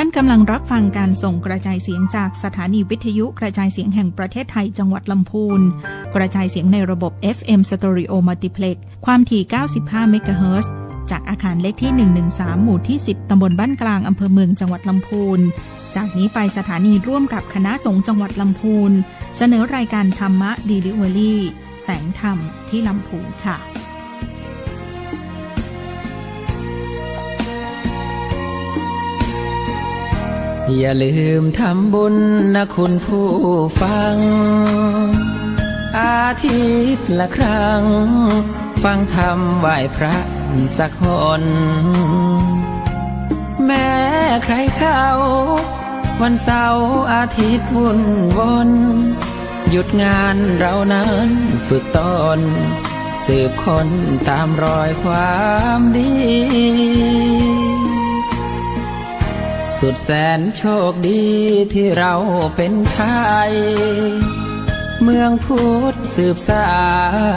ท่านกำลังรับฟังการส่งกระจายเสียงจากสถานีวิทยุกระจายเสียงแห่งประเทศไทยจังหวัดลำพูนกระจายเสียงในระบบ FM Stereo Multiplex ความถี่ 95 เมกะเฮิรตซ์จากอาคารเลขที่ 113 หมู่ที่ 10 ตำบลบ้านกลางอำเภอเมืองจังหวัดลำพูนจากนี้ไปสถานีร่วมกับคณะสงฆ์จังหวัดลำพูนเสนอรายการธรรมะดีลิเวอรี่แสงธรรมที่ลำพูนค่ะอย่าลืมทำบุญนะคุณผู้ฟังอาทิตย์ละครั้งฟังธรรมไหว้พระสักหนแม้ใครเข้าวันเสาร์อาทิตย์วุ่นวนหยุดงานเรานั้นฝึกตนสืบค้นตามรอยความดีสุดแสนโชคดีที่เราเป็นไทยเมืองพุทธสืบสา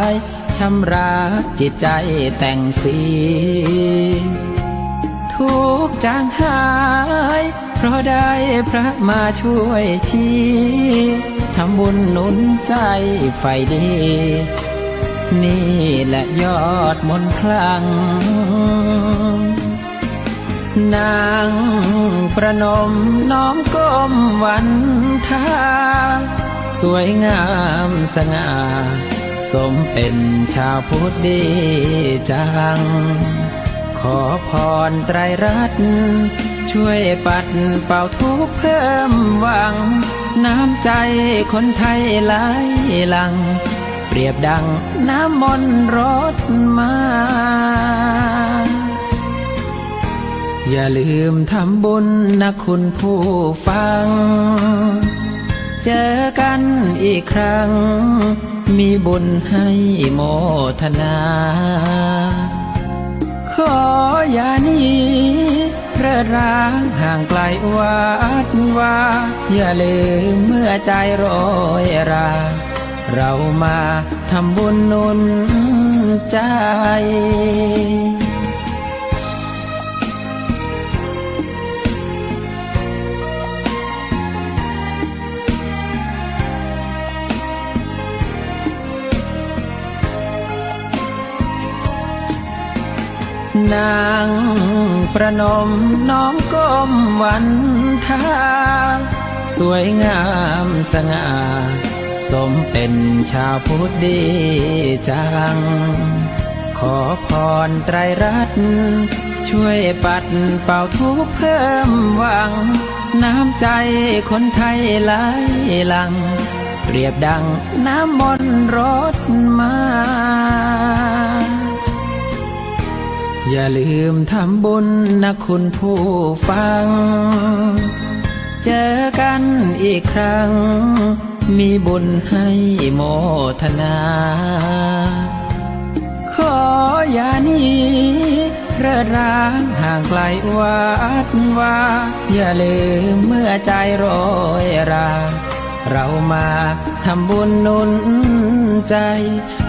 ยชำระจิตใจแต่งสีทุกจางหายเพราะได้พระมาช่วยชี้ทำบุญหนุนใจไฟดีนี่แหละยอดมนต์คลังนางประนมน้อมก้มวันทาสวยงามสง่าสมเป็นชาวพุทธดีจังขอพรไตรรัตน์ช่วยปัดเป่าทุกข์เพิ่มหวังน้ำใจคนไทยไหลหลั่งเปรียบดังน้ำมนต์รดมาอย่าลืมทำบุญนะคุณผู้ฟังเจอกันอีกครั้งมีบุญให้โมทนาขออย่าหนีเพลิดร้างห่างไกลวัดว่าอย่าลืมเมื่อใจโรยราเรามาทำบุญหนุนใจนางประนมน้อมก้มวันทาสวยงามสง่าสมเป็นชาวพุทธดีจังขอพรไตรรัตน์ช่วยปัดเป่าทุกข์เพิ่มหวังน้ำใจคนไทยไหลหลั่งเปรียบดังน้ำมนต์รดมาอย่าลืมทำบุญนะคุณผู้ฟังเจอกันอีกครั้งมีบุญให้โมทนาขออย่าหนีเพลิดร้างห่างไกลวัดว่าอย่าลืมเมื่อใจโรยราเรามาทำบุญหนุนใจ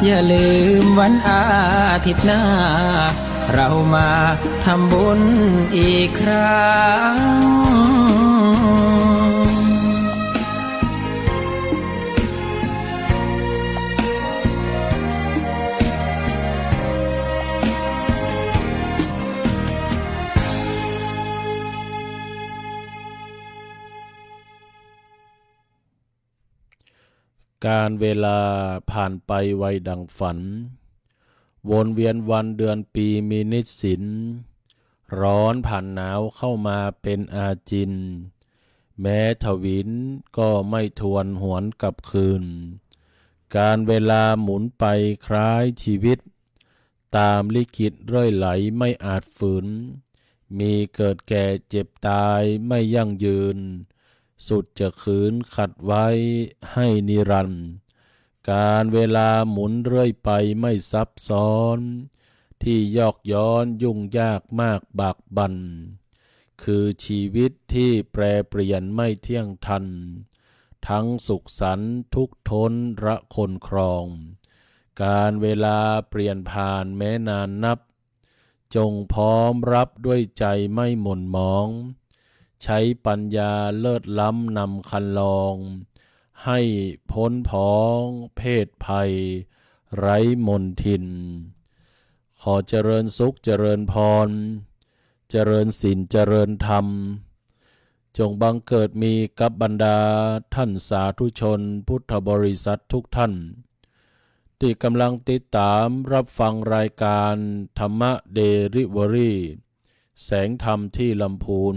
อย่าลืมวันอาทิตย์หน้าเรามาทำบุญอีกครั้งการเวลาผ่านไปไวดังฝันวนเวียนวันเดือนปีมีนิจสินร้อนผ่านหนาวเข้ามาเป็นอาจินแม้ทวินก็ไม่ทวนหวนกลับคืนการเวลาหมุนไปคล้ายชีวิตตามลิขิตเรื่อยไหลไม่อาจฝืนมีเกิดแก่เจ็บตายไม่ยั่งยืนสุดจะขืนขัดไว้ให้นิรันดร์การเวลาหมุนเรื่อยไปไม่ซับซ้อนที่ยอกย้อนยุ่งยากมากบากบั่นคือชีวิตที่แปรเปลี่ยนไม่เที่ยงทันทั้งสุขสันต์ทุกข์ทนระคนครองการเวลาเปลี่ยนผ่านแม้นานนับจงพร้อมรับด้วยใจไม่หม่นหมอง ใช้ปัญญาเลิศล้ำนำคันลองให้พ้นพ้องเพศภัยไร้มนทินขอเจริญสุขเจริญพรเจริญศีลเจริญธรรมจงบังเกิดมีกับบรรดาท่านสาธุชนพุทธบริษัททุกท่านที่กำลังติดตามรับฟังรายการธรรมะเดลิเวอรี่แสงธรรมที่ลำพูน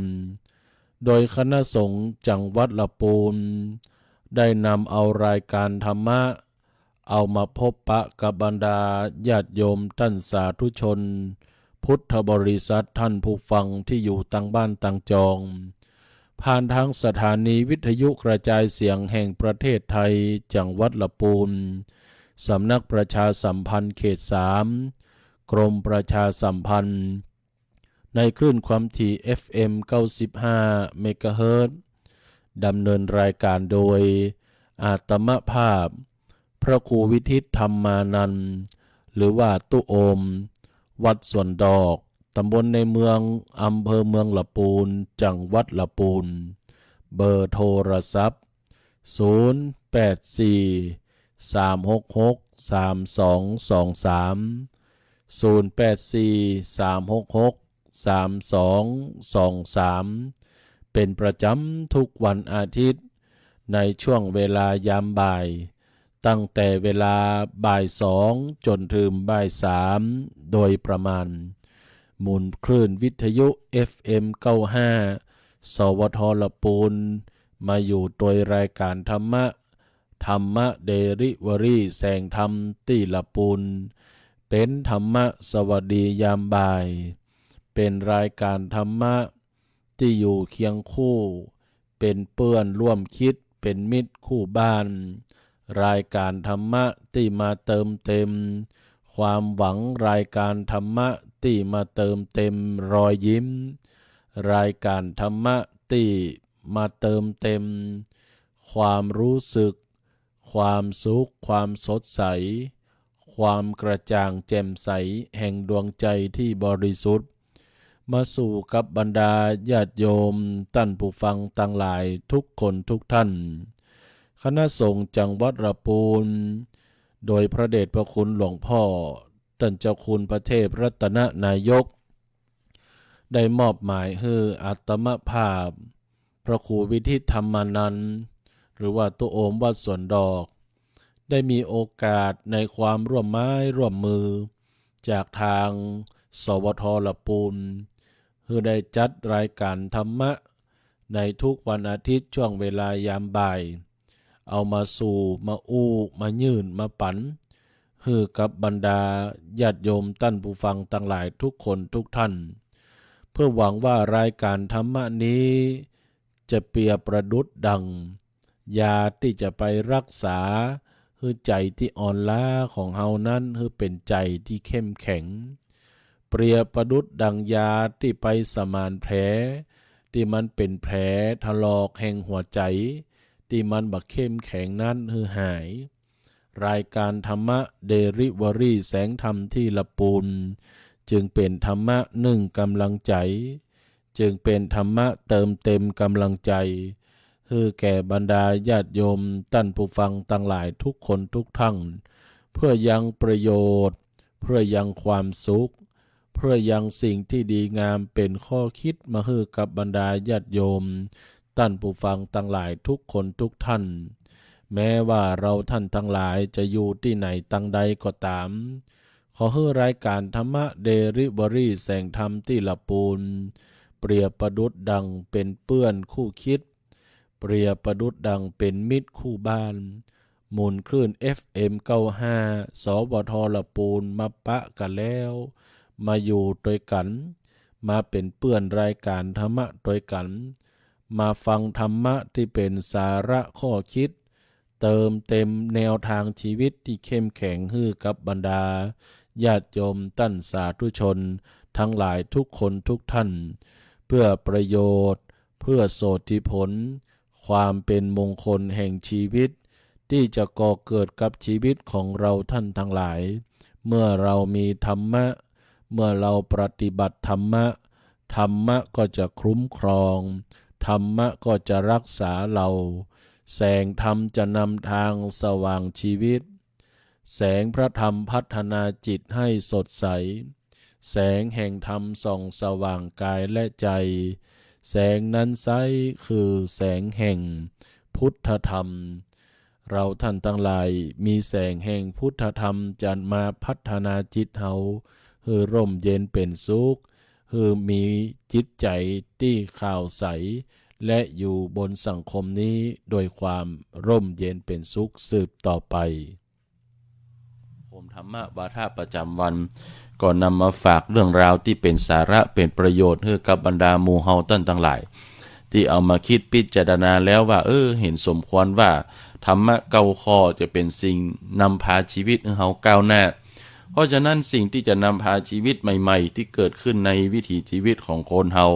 โดยคณะสงฆ์จังหวัดลำพูนได้นำเอารายการธรรมะเอามาพบปะกับบรรดาญาติโยมท่านสาธุชนพุทธบริษัทท่านผู้ฟังที่อยู่ต่างบ้านต่างจองผ่านทางสถานีวิทยุกระจายเสียงแห่งประเทศไทยจังหวัดลำพูนสำนักประชาสัมพันธ์เขต 3 กรมประชาสัมพันธ์ในคลื่นความถี่ FM 95 เมกะเฮิรตซ์ดำเนินรายการโดยอาตมภาพพระครูวิทิตธรรมานันท์หรือว่าตุโอมวัดสวนดอกตำบลในเมืองอำเภอเมืองลำพูนจังหวัดลำพูนเบอร์โทรศัพท์084 366 3223 084 366 3223เป็นประจำทุกวันอาทิตย์ในช่วงเวลายามบ่ายตั้งแต่เวลาบ่าย2จนถึงบ่าย3โดยประมาณหมุนคลื่นวิทยุ FM 95 สวทลำพูนมาอยู่โดยรายการธรรมะเดลิเวอรี่แสงธรรมที่ลำพูนเป็นธรรมะสวัสดียามบ่ายเป็นรายการธรรมะที่อยู่เคียงคู่เป็นเพื่อนร่วมคิดเป็นมิตรคู่บ้านรายการธรรมะที่มาเติมเต็มความหวังรายการธรรมะที่มาเติมเต็มรอยยิ้มรายการธรรมะที่มาเติมเต็มความรู้สึกความสุขความสดใสความกระจ่างแจ่มใสแห่งดวงใจที่บริสุทธิ์มาสู่กับบรรดาญาติโยมท่านผู้ฟังทั้งหลายทุกคนทุกท่านคณะสงฆ์จังหวัดลำพูนโดยพระเดชพระคุณหลวงพ่อท่านเจ้าคุณพระเทพรัตนนายกได้มอบหมายให้อาตมภาพพระครูวิทิตธรรมานันท์หรือว่าตุโอมวัดสวนดอกได้มีโอกาสในความร่วมไม้ร่วมมือจากทางสวทลำพูนคือได้จัดรายการธรรมะในทุกวันอาทิตย์ช่วงเวลายามบ่ายเอามาสู่มาอู้มายื่นมาปั่นคือกับบรรดาญาติโยมท่านผู้ฟังทั้งหลายทุกคนทุกท่านเพื่อหวังว่ารายการธรรมะนี้จะเปรียบประดุจดังยาที่จะไปรักษาคือใจที่อ่อนล้าของเฮานั้นคือเป็นใจที่เข้มแข็งเปรียบประดุจดังยาที่ไปสมานแผลที่มันเป็นแผลถลอกแห่งหัวใจที่มันบักเข้มแข็งนั้นคือหายรายการธรรมะเดลิเวอรี่แสงธรรมที่ลำพูนจึงเป็นธรรมะหนึ่งกำลังใจจึงเป็นธรรมะเติมเต็มกำลังใจคือแก่บรรดาญาติโยมท่านผู้ฟังทั้งหลายทุกคนทุกท่านเพื่อยังประโยชน์เพื่อยังความสุขเพื่อยังสิ่งที่ดีงามเป็นข้อคิดมาให้กับบรรดาญาติโยมท่านผู้ฟังทั้งหลายทุกคนทุกท่านแม้ว่าเราท่านทั้งหลายจะอยู่ที่ไหนตั้งใดก็ตามขอให้รายการธรรมะเดลิเวอรี่แสงธรรมที่ลำพูนเปรียบประดุจดังเป็นเพื่อนคู่คิดเปรียบประดุจดังเป็นมิตรคู่บ้านหมุนคลื่น FM 95 สวทลำพูนมาปะกันแล้วมาอยู่ด้วยกันมาเป็นเพื่อนรายการธรรมะด้วยกันมาฟังธรรมะที่เป็นสาระข้อคิดเติมเต็มแนวทางชีวิตที่เข้มแข็งให้กับบรรดาญาติโยมท่านสาธุชนทั้งหลายทุกคนทุกท่านเพื่อประโยชน์เพื่อโสติผลความเป็นมงคลแห่งชีวิตที่จะก่อเกิดกับชีวิตของเราท่านทั้งหลายเมื่อเรามีธรรมะเมื่อเราปฏิบัติธรรมะก็จะคุ้มครอง ธรรมะก็จะรักษาเราแสงธรรมจะนำทางสว่างชีวิตแสงพระธรรมพัฒนาจิตให้สดใสแสงแห่งธรรมส่องสว่างกายและใจแสงนั้นไซร้คือแสงแห่งพุทธธรรมเราท่านทั้งหลายมีแสงแห่งพุทธธรรมจะมาพัฒนาจิตเฮาให้ร่มเย็นเป็นสุขให้มีจิตใจที่ข่าวใสและอยู่บนสังคมนี้โดยความร่มเย็นเป็นสุขสืบต่อไปผมธรรมะวาทะประจำวันก็นำมาฝากเรื่องราวที่เป็นสาระเป็นประโยชน์ให้กับบรรดาหมู่เฮาท่านทั้งหลายที่เอามาคิดพิจารณาแล้วว่าเห็นสมควรว่าธรรมะเก้าข้อจะเป็นสิ่งนำพาชีวิตให้เฮาก้าวหน้าเพราะฉะนั้นสิ่งที่จะนำพาชีวิตใหม่ๆที่เกิดขึ้นในวิถีชีวิตของคนเฮา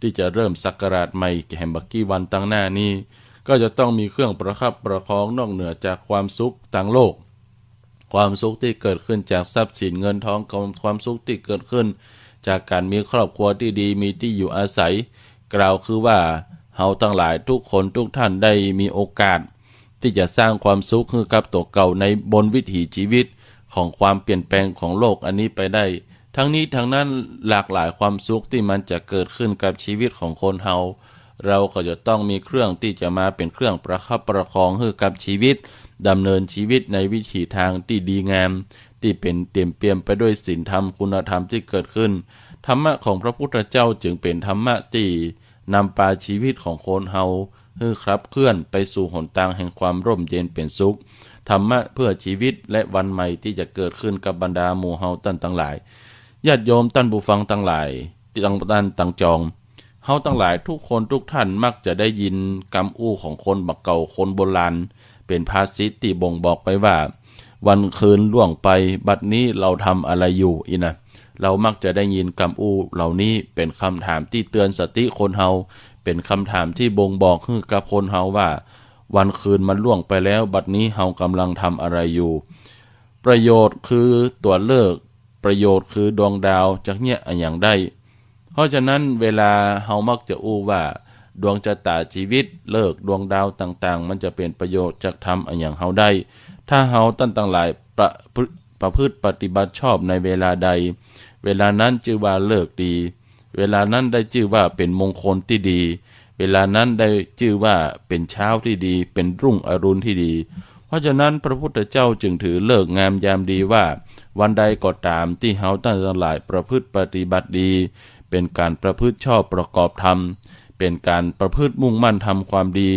ที่จะเริ่มศักราชใหม่แห่งบักกี้วันตั้งหน้านี้ก็จะต้องมีเครื่องประคับประคองนอกเหนือจากความสุขทางโลกความสุขที่เกิดขึ้นจากทรัพย์สินเงินทองความสุขที่เกิดขึ้นจากการมีครอบครัวที่ดีมีที่อยู่อาศัยกล่าวคือว่าเฮาทั้งหลายทุกคนทุกท่านได้มีโอกาสที่จะสร้างความสุขให้กับตัวเก่าในบนวิถีชีวิตของความเปลี่ยนแปลงของโลกอันนี้ไปได้ทั้งนี้ทั้งนั้นหลากหลายความสุขที่มันจะเกิดขึ้นกับชีวิตของคนเฮาเราก็จะต้องมีเครื่องที่จะมาเป็นเครื่องประคับประคองให้กับชีวิตดำเนินชีวิตในวิถีทางที่ดีงามที่เป็นเต็มเปี่ยมไปด้วยศีลธรรมคุณธรรมที่เกิดขึ้นธรรมะของพระพุทธเจ้าจึงเป็นธรรมะที่นำพาชีวิตของคนเฮาให้ขับเคลื่อนไปสู่หนทางแห่งความร่มเย็นเป็นสุขธรรมะเพื่อชีวิตและวันใหม่ที่จะเกิดขึ้นกับบรรดาหมู่เฮาท่านทั้งหลายญาติโยมท่านผู้ฟังทั้งหลายที่ตั้งจองเฮาทั้งหลายทุกคนทุกท่านมักจะได้ยินคำอู้ของคนบักเก่าคนโบราณเป็นภาษิตที่บ่งบอกไปว่าวันคืนล่วงไปบัดนี้เราทำอะไรอยู่นะเรามักจะได้ยินคำอู้เหล่านี้เป็นคำถามที่เตือนสติคนเฮาเป็นคำถามที่บ่งบอกให้กับคนเฮาว่าวันคืนมันล่วงไปแล้วบัดนี้เฮากำลังทำอะไรอยู่ประโยชน์คือตัวเลิกประโยชน์คือดวงดาวจากเนี่ยอย่างได้เพราะฉะนั้นเวลาเฮามักจะอู้ว่าดวงชะตาชีวิตเลิกดวงดาวต่างๆมันจะเป็นประโยชน์จากทำอย่างเฮาได้ถ้าเฮาตั้งหลายประพฤติปฏิบัติชอบในเวลาใดเวลานั้นชื่อว่าเลิกดีเวลานั้นได้ชื่อว่าเป็นมงคลที่ดีเวลานั้นได้ชื่อว่าเป็นเช้าที่ดีเป็นรุ่งอรุณที่ดีเพราะฉะนั้นพระพุทธเจ้าจึงถือเลิกงามยามดีว่าวันใดก็ตามที่เฮาตั้งหลายประพฤติปฏิบัติดีเป็นการประพฤติชอบประกอบธรรมเป็นการประพฤติมุ่งมั่นทำความดี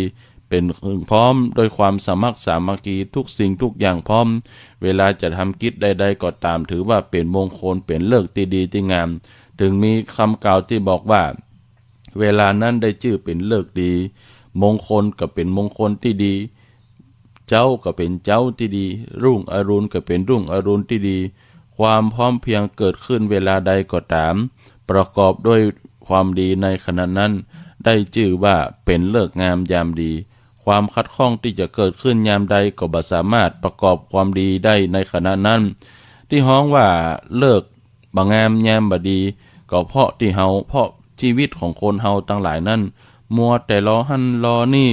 เป็นพร้อมโดยความสามัคคีสามัคคีทุกสิ่งทุกอย่างพร้อมเวลาจะทำกิจใดๆก็ตามถือว่าเป็นมงคลเป็นเลิกที่ดีที่งามถึงมีคำกล่าวที่บอกว่าเวลานั้นได้ชื่อเป็นเลิกดีมงคลก็เป็นมงคลที่ดีเจ้าก็เป็นเจ้าที่ดีรุ่งอรุณก็เป็นรุ่งอรุณที่ดีความพร้อมเพียงเกิดขึ้นเวลาใดก็ตามประกอบด้วยความดีในขณะนั้นได้ชื่อว่าเป็นเลิกงามยามดีความขัดข้องที่จะเกิดขึ้นยามใดก็บ่สามารถประกอบความดีได้ในขณะนั้นที่ฮ้องว่าเลิกบ่งามยามบ่ดีก็เพราะที่เฮาเพราะชีวิตของคนเฮาทั้งหลายนั้นมัวแต่รอหั่นรอนี่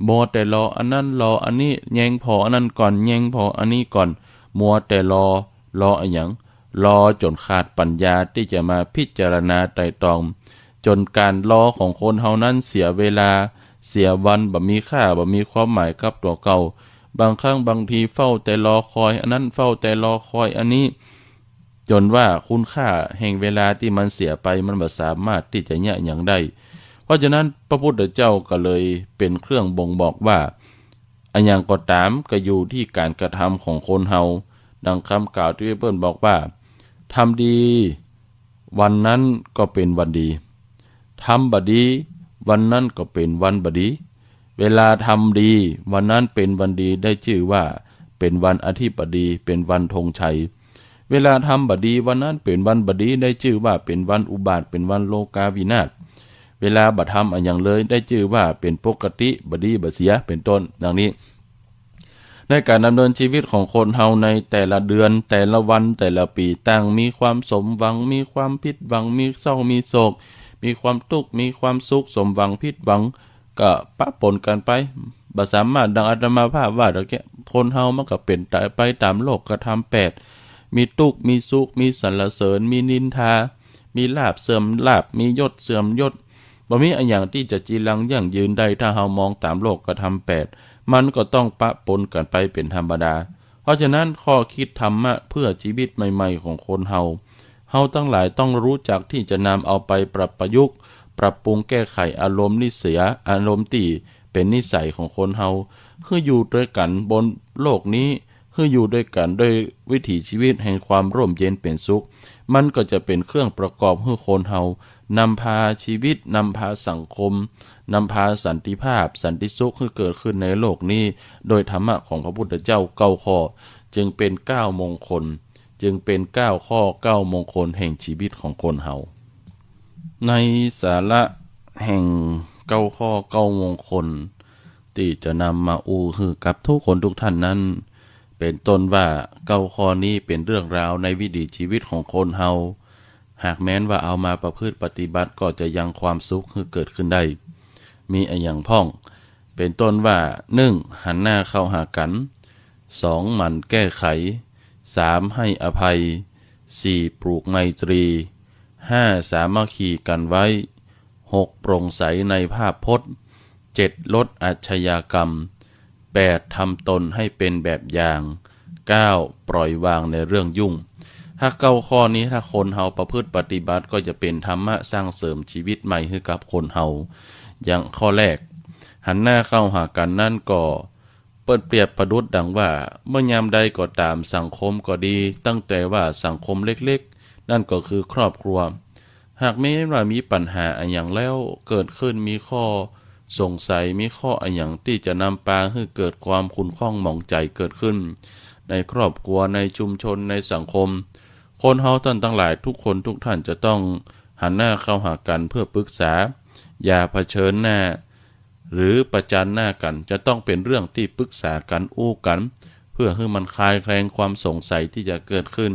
มัวแต่รออันนั้นรออันนี้แยงพออันนั้นก่อนแยงพออันนี้ก่อนมัวแต่รออันหยังรอจนขาดปัญญาที่จะมาพิจารณาไตร่ตรองจนการรอของคนเฮานั้นเสียเวลาเสียวันบ่มีค่าบ่มีความหมายกับตัวเก่าบางครั้งบางทีเฝ้าแต่รอคอยอันนั้นเฝ้าแต่รอคอยอันนี้จนว่าคุณค่าแห่งเวลาที่มันเสียไปมันบ่สามารถที่จะแยะหยังได้เพราะฉะนั้นพระพุทธเจ้าก็เลยเป็นเครื่องบ่งบอกว่าอันหยังก็ตามก็อยู่ที่การกระทำของคนเฮาดังคำกล่าวที่เพิ่นบอกว่าทำดีวันนั้นก็เป็นวันดีทำบ่ดีวันนั้นก็เป็นวันบ่ดีเวลาทำดีวันนั้นเป็นวันดีได้ชื่อว่าเป็นวันอธิบดีเป็นวันธงชัยเวลาทำบ่ดีวันนั้นเป็นวันบ่ดีได้ชื่อว่าเป็นวันอุบาทเป็นวันโลกาวินาศเวลาบ่ทำอันอย่างเลยได้ชื่อว่าเป็นปกติบ่ดีบ่เสียเป็นต้นดังนี้ในการดำเนินชีวิตของคนเฮาในแต่ละเดือนแต่ละวันแต่ละปีต่างมีความสมหวังมีความผิดหวังมีเศร้ามีโศก มีความทุกข์มีความสุขสมหวังผิดหวังก็ปะปนกันไปบ่สามารถดังอาตมาภาพว่าดอกแกคนเฮามันก็เป็นไปตามโลกกธรรม8มีทุกข์มีสุขมีสรรเสริญมีนินทามีลาภเสื่อมลาภมียศเสื่อมยศบ่มีอันอย่างที่จะจีรังยั่งยืนได้ถ้าเฮามองตามโลกกธรรม8มันก็ต้องปะปนกันไปเป็นธรรมดาเพราะฉะนั้นข้อคิดธรรมะเพื่อชีวิตใหม่ๆของคนเฮาทั้งหลายต้องรู้จักที่จะนำเอาไปปรับประยุกต์ปรับปรุงแก้ไขอารมณ์นิสัยอารมณ์ที่เป็นนิสัยของคนเฮาคืออยู่ด้วยกันบนโลกนี้คืออยู่ด้วยกันด้วยวิถีชีวิตแห่งความร่มเย็นเป็นสุขมันก็จะเป็นเครื่องประกอบให้คนเฮานำพาชีวิตนำพาสังคมนำพาสันติภาพสันติสุขให้เกิดขึ้นในโลกนี้โดยธรรมะของพระพุทธเจ้า9ข้อจึงเป็น9มงคลจึงเป็น9ข้อ9มงคลแห่งชีวิตของคนเฮาในสาระแห่ง9ข้อ9มงคลที่จะนำมาอูคือกับทุกคนทุกท่านนั้นเป็นต้นว่า9ข้อนี้เป็นเรื่องราวในวิถีชีวิตของคนเฮาหากแม้นว่าเอามาประพฤติปฏิบัติก็จะยังความสุขให้เกิดขึ้นได้มีอย่างพ้องเป็นต้นว่า1หันหน้าเข้าหากัน2หมั่นแก้ไข3ให้อภัย4ปลูกไมตรี5สามัคคีกันไว้6โปร่งใสในภาพพจน์7ลดอาชญากรรม8ทำตนให้เป็นแบบอย่าง9ปล่อยวางในเรื่องยุ่งถ้า9ข้อนี้ถ้าคนเฮาประพฤติปฏิบัติก็จะเป็นธรรมะสร้างเสริมชีวิตใหม่ให้กับคนเฮาอย่างข้อแรกหันหน้าเข้าหากันนั่นก็เปรียบประดุจดังว่าเมื่อยามใดก็ตามสังคมก็ดีตั้งแต่ว่าสังคมเล็กๆนั่นก็คือครอบครัวหากไม่ว่ามีปัญหาอะไรอย่างแล้วเกิดขึ้นมีข้อสงสัยมีข้ออะไรอย่างที่จะนำพาให้เกิดความขุ่นข้องหมองใจเกิดขึ้นในครอบครัวในชุมชนในสังคมคนเฮาท่านทั้งหลายทุกคนทุกท่านจะต้องหันหน้าเข้าหากันเพื่อปรึกษาอย่าเผชิญหน้าหรือประจันหน้ากันจะต้องเป็นเรื่องที่ปรึกษากันอู้กันเพื่อให้มันคลายแคลงความสงสัยที่จะเกิดขึ้น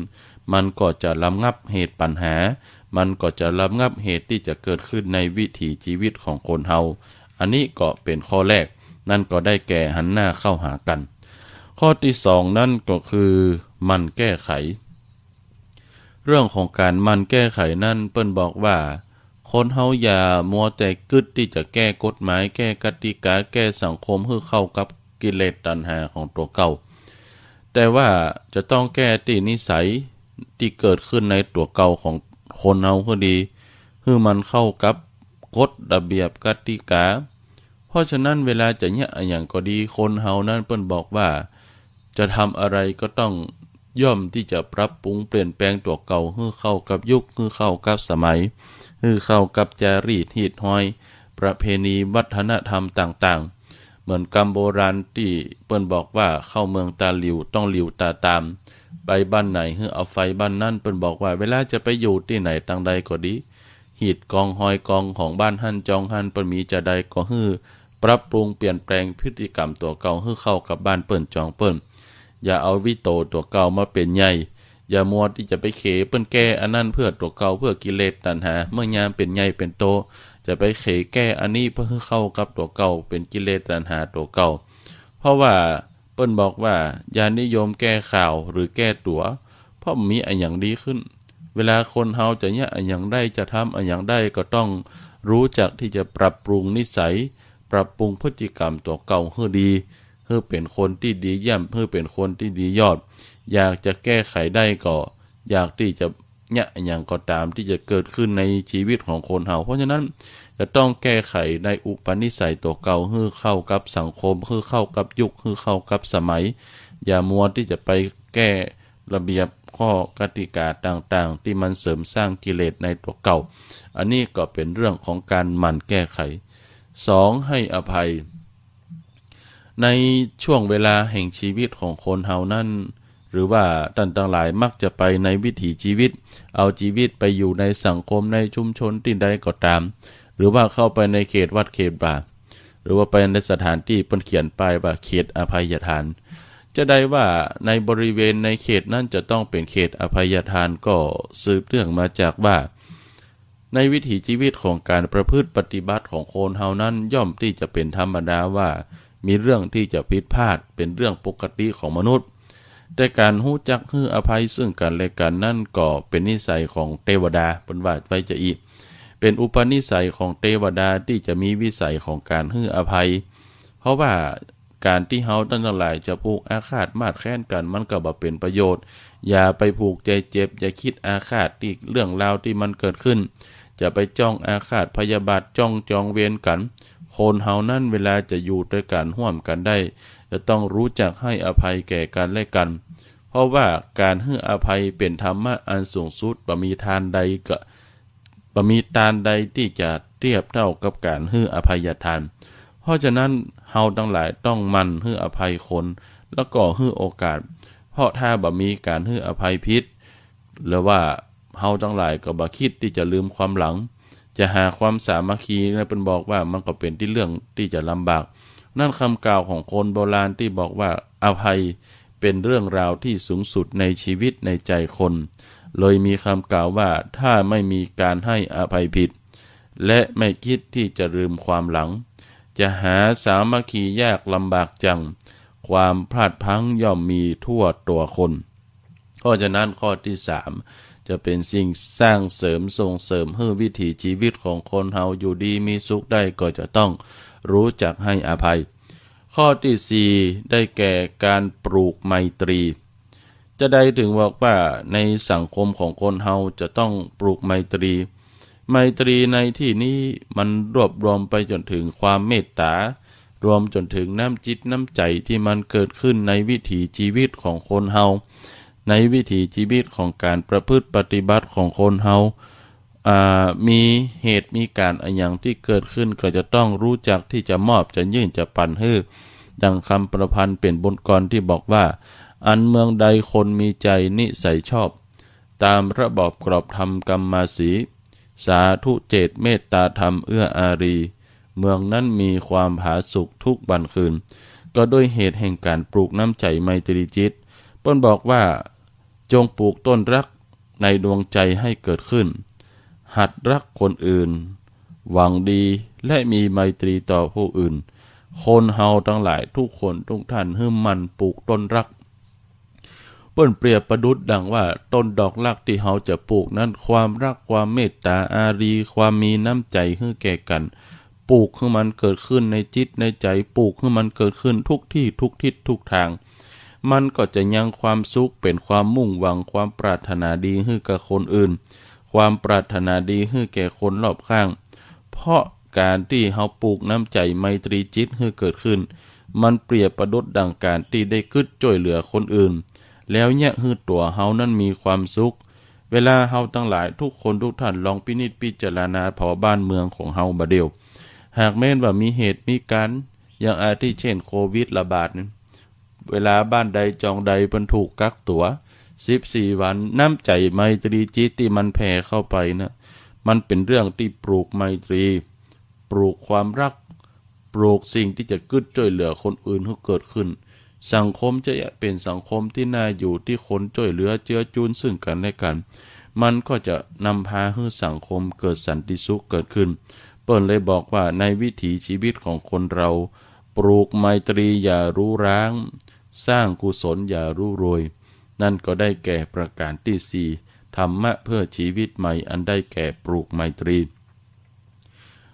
มันก็จะระงับเหตุปัญหามันก็จะระงับเหตุที่จะเกิดขึ้นในวิถีชีวิตของคนเฮาอันนี้ก็เป็นข้อแรกนั่นก็ได้แก่หันหน้าเข้าหากันข้อที่2นั่นก็คือมันแก้ไขเรื่องของการมันแก้ไขนั่นเปิ้นบอกว่าคนเฮาอย่ามัวแต่กึดที่จะแก้กฎหมายแก้กติกาแก้สังคมให้เข้ากับกิเลสตัณหาของตัวเก่าแต่ว่าจะต้องแก้ที่นิสัยที่เกิดขึ้นในตัวเก่าของคนเฮาก็ดีให้มันเข้ากับกฎระเบียบกติกาเพราะฉะนั้นเวลาจะเนี่ยอย่างก็ดีคนเฮานั้นเปิ้นบอกว่าจะทำอะไรก็ต้องย่อมที่จะปรับปรุงเปลี่ยนแปลงตัวเก่าให้เข้ากับยุคให้เข้ากับสมัยให้เข้ากับจารีตหีดห้อยประเพณีวัฒนธรรมต่างๆเหมือนกรรมโบราณที่เปิ้นบอกว่าเข้าเมืองตาหลิวต้องหลิวตาตามไปบ้านไหนให้เอาไฟบ้านนั่นเปิ้นบอกว่าเวลาจะไปอยู่ที่ไหนต่างใดก็ดีหีดกองหอยกองของบ้านหั่นจองหั่นเปิ้นมีจะใดก็ให้ปรับปรุงเปลี่ยนแปลงพฤติกรรมตัวเก่าให้เข้ากับบ้านเปิ้นจองเปิ้นอย่าเอาวิโตตัวเก่ามาเป็นใหญ่อย่ามัวที่จะไปเขเปิ้นแก้อันนั้นเพื่อตัวเก่าเพื่อกิเลสตัณหาเมื่อยามเป็นใหญ่เป็นโตจะไปเขแก้อันนี้เพื่อให้เข้ากับตัวเก่าเป็นกิเลสตัณหาตัวเก่าเพราะว่าเปิ้นบอกว่าอย่านิยมแก้ข่าวหรือแก้ตัวเพราะมีอันอย่างดีขึ้นเวลาคนเฮาจะเนี่ยอันอย่างได้จะทำอันอย่างได้ก็ต้องรู้จักที่จะปรับปรุงนิสัยปรับปรุงพฤติกรรมตัวเก่าให้ดีให้เป็นคนที่ดีเยี่ยมให้เป็นคนที่ดียอดอยากจะแก้ไขได้ก็อยากที่จะเนี่ยอย่างก็ตามที่จะเกิดขึ้นในชีวิตของคนเฮาเพราะฉะนั้นจะต้องแก้ไขในอุปนิสัยตัวเก่าให้เข้ากับสังคมให้เข้ากับยุคให้เข้ากับสมัยอย่ามัวที่จะไปแก้ระเบียบข้อกติกาต่างๆที่มันเสริมสร้างกิเลสในตัวเก่าอันนี้ก็เป็นเรื่องของการหมั่นแก้ไข2ให้อภัยในช่วงเวลาแห่งชีวิตของคนเฮานั้นหรือว่าท่านทั้งหลายมักจะไปในวิถีชีวิตเอาชีวิตไปอยู่ในสังคมในชุมชนที่ใดก็ตามหรือว่าเข้าไปในเขตวัดเขตป่าหรือว่าไปในสถานที่เพิ่นเขียนป้ายว่าเขตอภัยทานจะได้ว่าในบริเวณในเขตนั้นจะต้องเป็นเขตอภัยทานก็สืบเนื่องมาจากว่า ในวิถีชีวิตของการประพฤติปฏิบัติของคนเฮานั้นย่อมที่จะเป็นธรรมดาว่ามีเรื่องที่จะผิดพลาดเป็นเรื่องปกติของมนุษย์แต่การรู้จักให้อภัยซึ่งกันและกันนั่นก็เป็นนิสัยของเทวดาเป็นว่าไว้จะอีกเป็นอุปนิสัยของเทวดาที่จะมีวิสัยของการให้อภัยเพราะว่าการที่เฮาทั้งหลายจะผูกอาฆาตมาดแค้นกันมันก็บ่เป็นประโยชน์อย่าไปผูกใจเจ็บอย่าคิดอาฆาตที่เรื่องราวที่มันเกิดขึ้นจะไปจ้องอาฆาตพยาบาทจองเวรกันคนเฮานั้นเวลาจะอยู่ด้วยกันร่วมกันได้จะต้องรู้จักให้อภัยแก่กันและกันเพราะว่าการให้อภัยเป็นธรรมะอันสูงสุดบ่มีทานใดที่จะเทียบเท่ากับการให้อภัยทานเพราะฉะนั้นเฮาทั้งหลายต้องมั่นให้อภัยคนแล้วก็ให้โอกาสเพราะถ้าบ่มีการให้อภัยผิดหรือว่าเฮาทั้งหลายก็บ่คิดที่จะลืมความหลังจะหาความสามัคคีนะเป็นบอกว่ามันก็เป็นที่เรื่องที่จะลำบากนั่นคำกล่าวของคนโบราณที่บอกว่าอภัยเป็นเรื่องราวที่สูงสุดในชีวิตในใจคนเลยมีคำกล่าวว่าถ้าไม่มีการให้อภัยผิดและไม่คิดที่จะลืมความหลังจะหาสามัคคียากลำบากจังความพลาดพลั้งย่อมมีทั่วตัวคนเพราะฉะนั้นข้อที่3จะเป็นสิ่งสร้างเสริมส่งเสริมให้วิถีชีวิตของคนเฮาอยู่ดีมีสุขได้ก็จะต้องรู้จักให้อภัยข้อที่4ได้แก่การปลูกไมตรีจะได้ถึงบอกว่าในสังคมของคนเฮาจะต้องปลูกไมตรีในที่นี้มันรวบรวมไปจนถึงความเมตตารวมจนถึงน้ำจิตน้ำใจที่มันเกิดขึ้นในวิถีชีวิตของคนเฮาในวิถีชีวิตของการประพฤติปฏิบัติของคนเฮามีเหตุมีการอะไรอย่างที่เกิดขึ้นก็จะต้องรู้จักที่จะมอบจะยื่นจะปันให้ดังคำประพันธ์เป็นบทกลที่บอกว่าอันเมืองใดคนมีใจนิสัยชอบตามระบอบกรอบธรรมกรรมาสีสาธุเจตเมตตาธรรมเอื้ออารีเมืองนั้นมีความผาสุกทุกวันคืนก็ด้วยเหตุแห่งการปลูกน้ำใจไมตรีจิตเปิ้นบอกว่าจงปลูกต้นรักในดวงใจให้เกิดขึ้นหัดรักคนอื่นหวังดีและมีไมตรีต่อผู้อื่นคนเฮาทั้งหลายทุกคนทุกท่านให้มันปลูกต้นรักเปิ้นเปรียบประดุจดังว่าต้นดอกรักที่เฮาจะปลูกนั้นความรักความเมตตาอารีความมีน้ำใจให้แก่กันปลูกให้มันเกิดขึ้นในจิตในใจปลูกให้มันเกิดขึ้นทุกที่ทุกทิศทุกทางมันก็จะยังความสุขเป็นความมุ่งหวังความปรารถนาดีให้กับคนอื่นความปรารถนาดีให้แก่คนรอบข้างเพราะการที่เฮาปลูกน้ำใจไมตรีจิตให้เกิดขึ้นมันเปรียบประดุจดังการที่ได้คิดช่วยเหลือคนอื่นแล้วเนี่ยให้ตัวเฮานั้นมีความสุขเวลาเฮาทั้งหลายทุกคนทุกท่านลองพินิจพิจารณาพอบ้านเมืองของเฮาบ่เดียวหากแม้นว่ามีเหตุมีการอย่างอาทิเช่นโควิดระบาดนั้นเวลาบ้านใดจองใดเพิ่นถูกกักตัว14วันน้ำใจไมตรีจิตที่มันแผ่เข้าไปนะมันเป็นเรื่องที่ปลูกไมตรีปลูกความรักปลูกสิ่งที่จะกึศช่วยเหลือคนอื่นให้เกิดขึ้นสังคมจะเป็นสังคมที่น่าอยู่ที่คนช่วยเหลือเจือจุนซึ่งกันและกันมันก็จะนำพาให้สังคมเกิดสันติสุขเกิดขึ้นเปิ้นเลยบอกว่าในวิถีชีวิตของคนเราปลูกไมตรีอย่ารู้ร้างสร้างกุศลอย่ารู้โรยนั่นก็ได้แก่ประการที่4ธรรมะเพื่อชีวิตใหม่อันได้แก่ปลูกไมตรี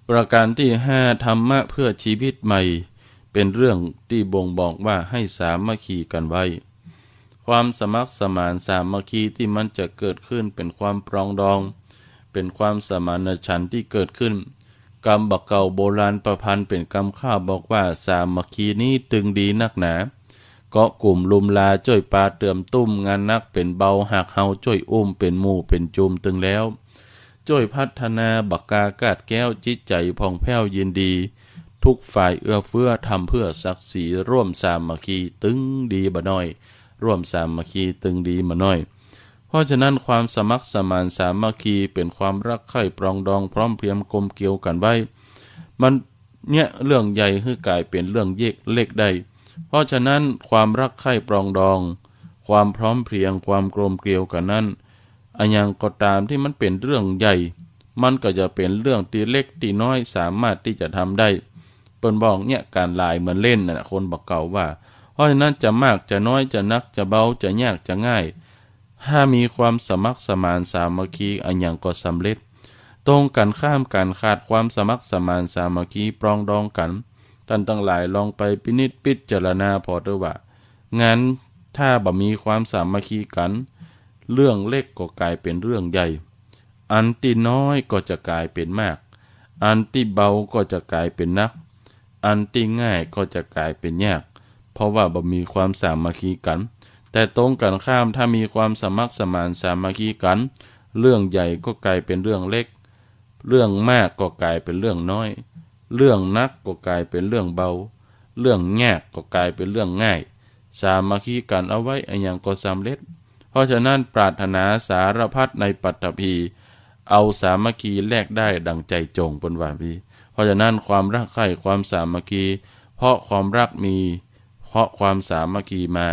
ประการที่5ธรรมะเพื่อชีวิตใหม่เป็นเรื่องที่บ่งบอกว่าให้สามัคคีกันไว้ความสมัครสมานสามัคคีที่มันจะเกิดขึ้นเป็นความปรองดองเป็นความสมานฉันท์ที่เกิดขึ้นกรรมบักเก่าโบราณประพันธ์เป็นกรรมข้าวบอกว่าสามัคคีนี้ตึงดีนักหนาเกาะกลุ่มลุมลาจ้อยปลาเติมตุ้มงานนักเป็นเบาหากเฮาจ้อยอุ้มเป็นหมู่เป็นจุมตึงแล้วจ้อยพัฒนาบักกากาดแก้วจิตใจผ่องแผ้วยินดีทุกฝ่ายเอื้อเฟื้อทำเพื่อศักดิ์ศรีร่วมสามัคคีตึงดีบ่น้อยร่วมสามัคคีตึงดีบ่น้อยเพราะฉะนั้นความสมัครสมานสามัคคีเป็นความรักใคร่ปรองดองพร้อมเพรียงกลมเกลียวกันไว้มันเนี่ยเรื่องใหญ่คือกลายเป็นเรื่องเล็กได้เพราะฉะนั้นความรักใคร่ปรองดองความพร้อมเพรียงความกลมเกลียวกันนั้นอันยังก็ตามที่มันเป็นเรื่องใหญ่ มันก็จะเป็นเรื่องตีเล็กตีน้อยสามารถที่จะทำได้เปิ้นบอกเนี่ยการลายเหมือนเล่นนะคนบอกเก่าว่าเพราะฉะนั้นจะมากจะน้อยจะนักจะเบาจะยากจะง่ายถ้ามีความสมัครสมานสามัคคีอันอย่างก็สำเร็จตรงกันข้ามการขาดความสมัครสมานสามัคคีปรองดองกันท่านทั้งหลายลองไปพินิจพิจารณาพอเถอะว่างั้นถ้าบ่มีความสามัคคีกันเรื่องเล็กก็กลายเป็นเรื่องใหญ่อันที่น้อยก็จะกลายเป็นมากอันที่เบาก็จะกลายเป็นนักอันที่ง่ายก็จะกลายเป็นยากเพราะว่าบ่มีความสามัคคีกันแต่ตรงกันข้ามถ้ามีความสมัครสมานสามัคคีกันเรื่องใหญ่ก็กลายเป็นเรื่องเล็กเรื่องมากก็กลายเป็นเรื่องน้อยเรื่องนักก็กลายเป็นเรื่องเบาเรื่องยากก็กลายเป็นเรื่องง่ายสามัคคีกันเอาไว้อันอย่างก็สำเร็จเพราะฉะนั้นปรารถนาสารพัดในปัตตภีเอาสามัคคีแลกได้ดังใจจงปนว่าพี่เพราะฉะนั้นความรักใคร่ความสามัคคีเพราะความรักมีเพราะความสามัคคีมา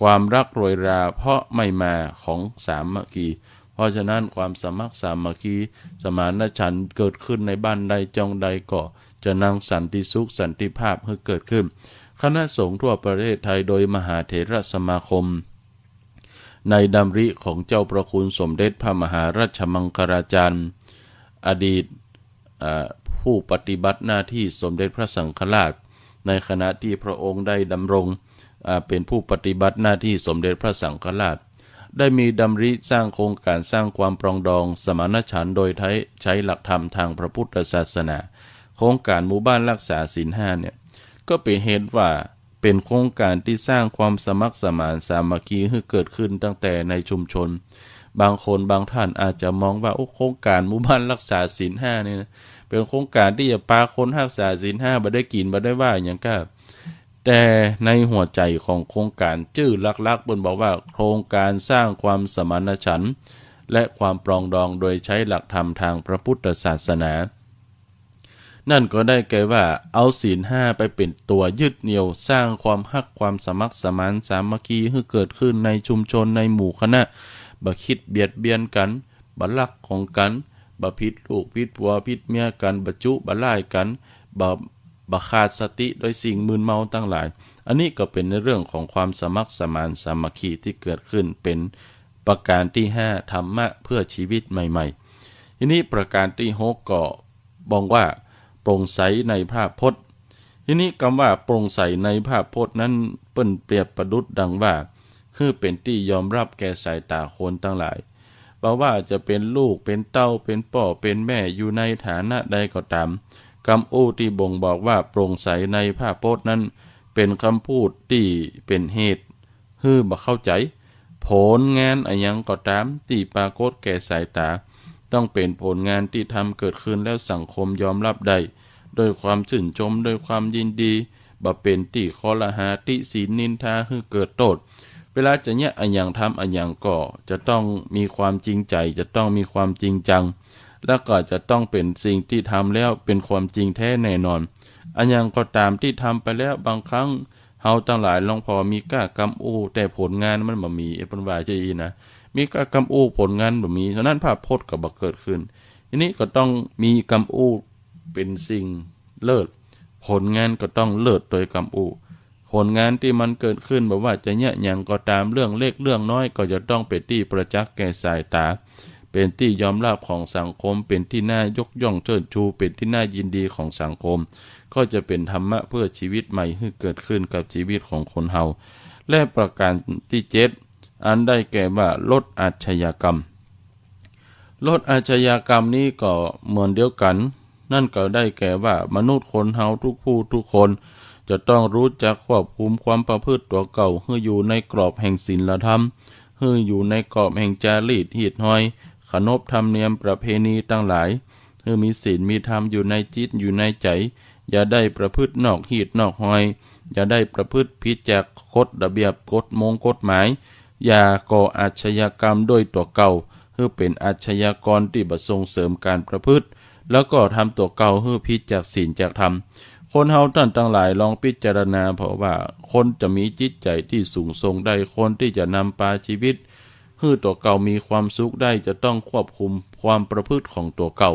ความรักโรยราเพราะไม่มาของสามัคคีเพราะฉะนั้นความสมัครสามัคคีสมานฉันท์เกิดขึ้นในบ้านใดจองใดก็จะนำสันติสุขสันติภาพให้เกิดขึ้นคณะสงฆ์ทั่วประเทศไทยโดยมหาเถรสมาคมในดำริของเจ้าประคุณสมเด็จพระมหาราชมังคลาจารย์อดีตผู้ปฏิบัติหน้าที่สมเด็จพระสังฆราชในขณะที่พระองค์ได้ดำรงเป็นผู้ปฏิบัติหน้าที่สมเด็จพระสังฆราชได้มีดำริสร้างโครงการสร้างความปรองดองสมานฉันท์โดยใช้หลักธรรมทางพระพุทธศาสนาโครงการหมู่บ้านรักษาศีล5เนี่ยก็เป็นเหตุว่าเป็นโครงการที่สร้างความสมัครสมานสามัคคีให้เกิดขึ้นตั้งแต่ในชุมชนบางคนบางท่านอาจจะมองว่าโครงการหมู่บ้านรักษาศีล5เนี่ยเป็นโครงการที่จะพาคนรักษาศีล5บ่ได้กินบ่ได้ว่าอย่างก็แต่ในหัวใจของโครงการชื่อหลักๆบนบอกว่าโครงการสร้างความสมานฉันท์และความปรองดองโดยใช้หลักธรรมทางพระพุทธศาสนานั่นก็ได้แก่ว่าเอาศีล5ไปเป็นตัวยึดเหนี่ยวสร้างความฮักความสมัครสมานสามัคคีให้เกิดขึ้นในชุมชนในหมู่คณะบ่คิดเบียดเบียนกันบ่ลักของกันบ่ผิดลูกผิดผัวผิดเมียกันบ่จุบ่ล่ายกันบ่ขาดสติโดยสิ่งมึนเมาทั้งหลายอันนี้ก็เป็นในเรื่องของความสมัครสมานสามัคคีที่เกิดขึ้นเป็นประการที่5ธรรมะเพื่อชีวิตใหม่ๆทีนี้ประการที่6ก็บอกว่าโปร่งใสในภาพพจน์ทีนี้คำว่าโปร่งใสในภาพพจน์นั้นเปิ้นเปรียบประดุจดังว่าคือเป็นที่ยอมรับแก่สายตาคนทั้งหลายเพราะว่าจะเป็นลูกเป็นเต้าเป็นพ่อเป็นแม่อยู่ในฐานะใดก็ตามคำอู้ที่บ่งบอกว่าโปร่งใสในภาพพจน์นั้นเป็นคำพูดที่เป็นเหตุฮือบ่เข้าใจผลงานอะไรยังก็ตามที่ปรากฏแก่สายตาต้องเป็นผลงานที่ทำเกิดขึ้นแล้วสังคมยอมรับได้โดยความชื่นชมโดยความยินดีบ่เป็นที่คอลหาติศีลนินทาให้เกิดโทษเวลาจะเนี่ยอันอย่างทำอันอย่างก็จะต้องมีความจริงใจจะต้องมีความจริงจังและก็จะต้องเป็นสิ่งที่ทำแล้วเป็นความจริงแท้แน่นอนอันอย่างก็ตามที่ทำไปแล้วบางครั้งเฮาทั้งหลายลองพอมีกล้ากำอู้แต่ผลงานมันบ่มีเปิ้นว่าจะอีนะมีกล้ากำอู้ผลงานบ่มีฉะนั้นภาพพจน์ก็บ่เกิดขึ้นทีนี้ก็ต้องมีกำอู้เป็นสิ่งเลิศผลงานก็ต้องเลิศโดยกำอู้ผลงานที่มันเกิดขึ้นบ่ว่าจะเนี่ยหยังก็ตามเรื่องเล็กเรื่องน้อยก็จะต้องเป็นที่ประจักษ์แก่สายตาเป็นที่ยอมรับของสังคมเป็นที่น่ายกย่องเชิดชูเป็นที่น่ายินดีของสังคมก็จะเป็นธรรมะเพื่อชีวิตใหม่ให้เกิดขึ้นกับชีวิตของคนเฮาและประการที่7อันได้แก่ว่าลดอาชญากรรมลดอาชญากรรมนี้ก็เหมือนเดียวกันนั่นก็ได้แก่ว่ามนุษย์คนเฮาทุกผู้ทุกคนจะต้องรู้จักควบคุมความประพฤติตัวเก่าให้อยู่ในกรอบแห่งศีลธรรมให้อยู่ในกรอบแห่งจารีตหีดห้อยขนบธรรมเนียมประเพณีต่างหลายให้มีศีลมีธรรมอยู่ในจิตอยู่ในใจอย่าได้ประพฤตินอกหีดนอกห้อยอย่าได้ประพฤติผิดจากกฎระเบียบกฎกฎหมายอย่าก่ออาชญากรรมด้วยตัวเก่าให้เป็นอาชญากรที่บ่ส่งเสริมการประพฤติแล้วก็ทำตัวเก่าให้ผิดจากศีลจากธรรมคนเฮาท่านทั้งหลายลองพิจารณาเพราะว่าคนจะมีจิตใจที่สูงส่งได้คนที่จะนำพาชีวิตให้ตัวเก่ามีความสุขได้จะต้องควบคุมค ความประพฤติของตัวเก่า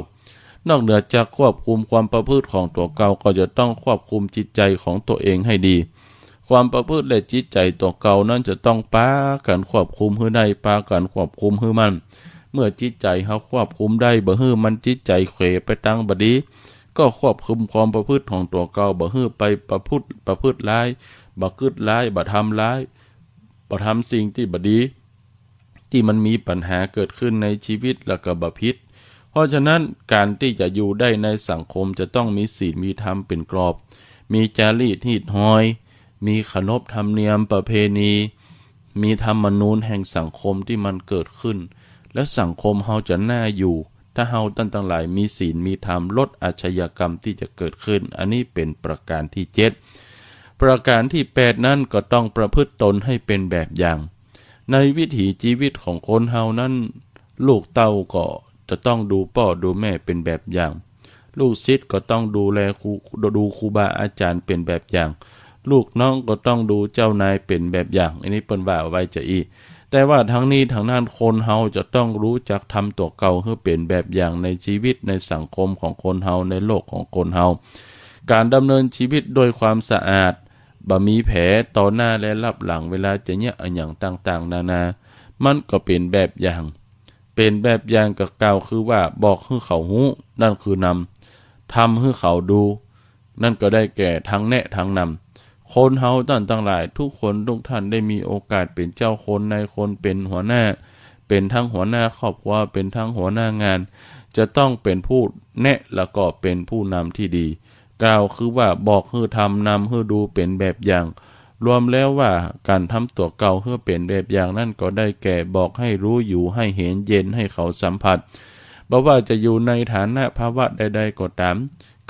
นอกเหนือจากควบคุมความประพฤติของตัวเก่าก็จะต้องควบคุมจิตใจของตัวเองให้ดีความประพฤติและจิตใจตัวเก่านั้นจะต้องปากันควบคุมให้ได้ปากันควบคุมให้มันเมื่อจิตใจเขาควบคุมได้บ่ฮื้อมันจิตใจเขวไปตั้งบดีก็ควบคุมความประพฤติของตัวเก่าบ่ฮื้อไปประพฤติร้ายบ่กึดร้ายบ่ทำร้ายบ่ทำสิ่งที่บ่ดีที่มันมีปัญหาเกิดขึ้นในชีวิตแล้วก็บ่ผิดเพราะฉะนั้นการที่จะอยู่ได้ในสังคมจะต้องมีศีลมีธรรมเป็นกรอบมีจารีตฮีดห้อยมีขนบธรรมเนียมประเพณีมีธรรมนูญแห่งสังคมที่มันเกิดขึ้นและสังคมเฮาจะน่าอยู่ถ้าเฮาตั้งหลายมีศีลมีธรรมลดอาชญากรรมที่จะเกิดขึ้นอันนี้เป็นประการที่7ประการที่8นั้นก็ต้องประพฤติตนให้เป็นแบบอย่างในวิถีชีวิตของคนเฮานั้นลูกเต้าก็จะต้องดูพ่อดูแม่เป็นแบบอย่างลูกศิษย์ก็ต้องดูครูบาอาจารย์เป็นแบบอย่างลูกน้องก็ต้องดูเจ้านายเป็นแบบอย่างอันนี้เปิ้นว่าไว้จะอีแต่ว่าทั้งนี้ทั้งนั้นคนเฮาจะต้องรู้จักทำตัวเก่าให้เป็นแบบอย่างในชีวิตในสังคมของคนเฮาในโลกของคนเฮาการดำเนินชีวิตด้วยความสะอาดบ่มีแผลต่อหน้าและรับหลังเวลาจะเนี่ยอย่างต่างๆนานามันก็เป็นแบบอย่างกับกล่าวคือว่าบอกให้เขาฮู้นั่นคือนำทำให้เขาดูนั่นก็ได้แก่ทั้งแนะทั้งนำคนเฮาตั้งหลายทุกคนทุกท่านได้มีโอกาสเป็นเจ้าคนนายคนเป็นหัวหน้าเป็นทั้งหัวหน้าครอบครัวเป็นทั้งหัวหน้างานจะต้องเป็นผู้แนะแล้วก็เป็นผู้นำที่ดีกล่าวคือว่าบอกให้ทำนำให้ดูเป็นแบบอย่างรวมแล้วว่าการทำตัวเก่าให้เป็นแบบอย่างนั่นก็ได้แก่บอกให้รู้อยู่ให้เห็นเย็นให้เขาสัมผัสบ่ว่าจะอยู่ในฐานะภาวะใดๆก็ตาม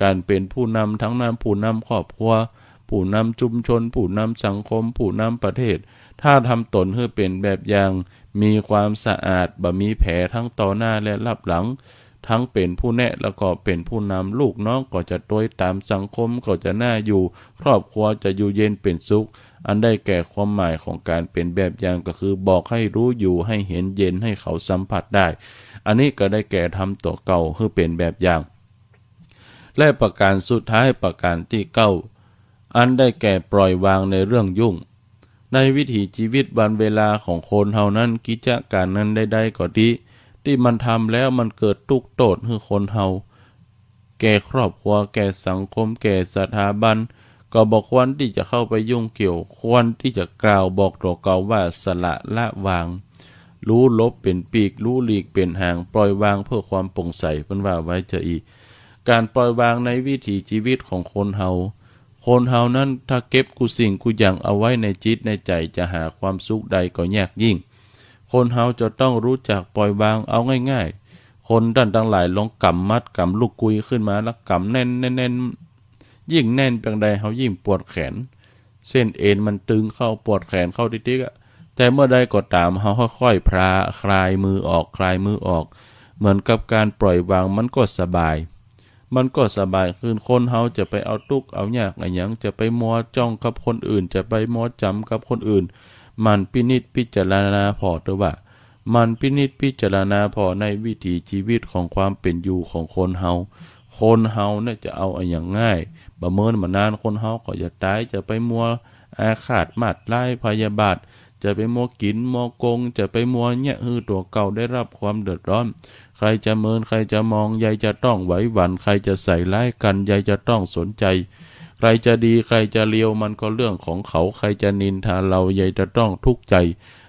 การเป็นผู้นำทั้งนำผู้นำครอบครัวผู้นำชุมชนผู้นำสังคมผู้นำประเทศถ้าทำตนให้เป็นแบบอย่างมีความสะอาดบ่มีแผลทั้งต่อหน้าและรับหลังทั้งเป็นผู้แนะแล้วก็เป็นผู้นำลูกน้องก็จะโดยตามสังคมก็จะน่าอยู่ครอบครัวจะอยู่เย็นเป็นสุขอันได้แก่ความหมายของการเป็นแบบอย่างก็คือบอกให้รู้อยู่ให้เห็นเย็นให้เขาสัมผัสได้อันนี้ก็ได้แก่ทำตัวเก่าให้เป็นแบบอย่างและประการสุดท้ายประการที่9อันได้แก่ปล่อยวางในเรื่องยุ่งในวิถีชีวิตวันเวลาของคนเฮานั้นกิจการนั้นใดๆก็ดีที่มันทำแล้วมันเกิดทุกข์โทษให้คนเฮาแก่ครอบครัวแก่สังคมแก่สถาบันก็บอกควรที่จะเข้าไปยุ่งเกี่ยวควรที่จะกล่าวบอกตัวเก่าว่าสละวางรู้ลบเป็นปีกรู้หลีกเป็นหางปล่อยวางเพื่อความโปร่งใสเพิ่นว่าไว้จะอีกการปล่อยวางในวิถีชีวิตของคนเฮานั้นถ้าเก็บกูสิ่งกูอย่างเอาไว้ในจิตในใจจะหาความสุขใดก็ยากยิ่งคนเฮาจะต้องรู้จักปล่อยวางเอาง่ายๆคนทั้งหลายลองกำมัดกำลูกกุยขึ้นมาแล้วกำแน่นยิ่งแน่นเพียงใดเฮายิ่งปวดแขนเส้นเอ็นมันตึงเข้าปวดแขนเข้าติ๊กๆแต่เมื่อใดก็ตามเฮาค่อยๆคลายมือออกเหมือนกับการปล่อยวางมันก็สบายขึ้นคนเฮาจะไปเอาทุกข์เอายากอะไรหยังจะไปมัวจ้องกับคนอื่นจะไปมัวจำกับคนอื่นมันพินิจพิจารณาพอตัวว่ามันพินิจพิจารณาพอในวิถีชีวิตของความเป็นอยู่ของคนเฮาเนี่ยจะเอาอย่างง่ายบ่เมินมานานคนเฮาก็จะตายจะไปมัวอาฆาตมาดร้ายพยาบาทจะไปมัวกินมัวโกงจะไปมัวเนี่ยฮือตัวเก่าได้รับความเดือดร้อนใครจะเมินใครจะมองยายจะต้องไหวหวั่นใครจะใส่ร้ายกันยายจะต้องสนใจใครจะดีใครจะเลวมันก็เรื่องของเขาใครจะนินทาเรายายจะต้องทุกข์ใจ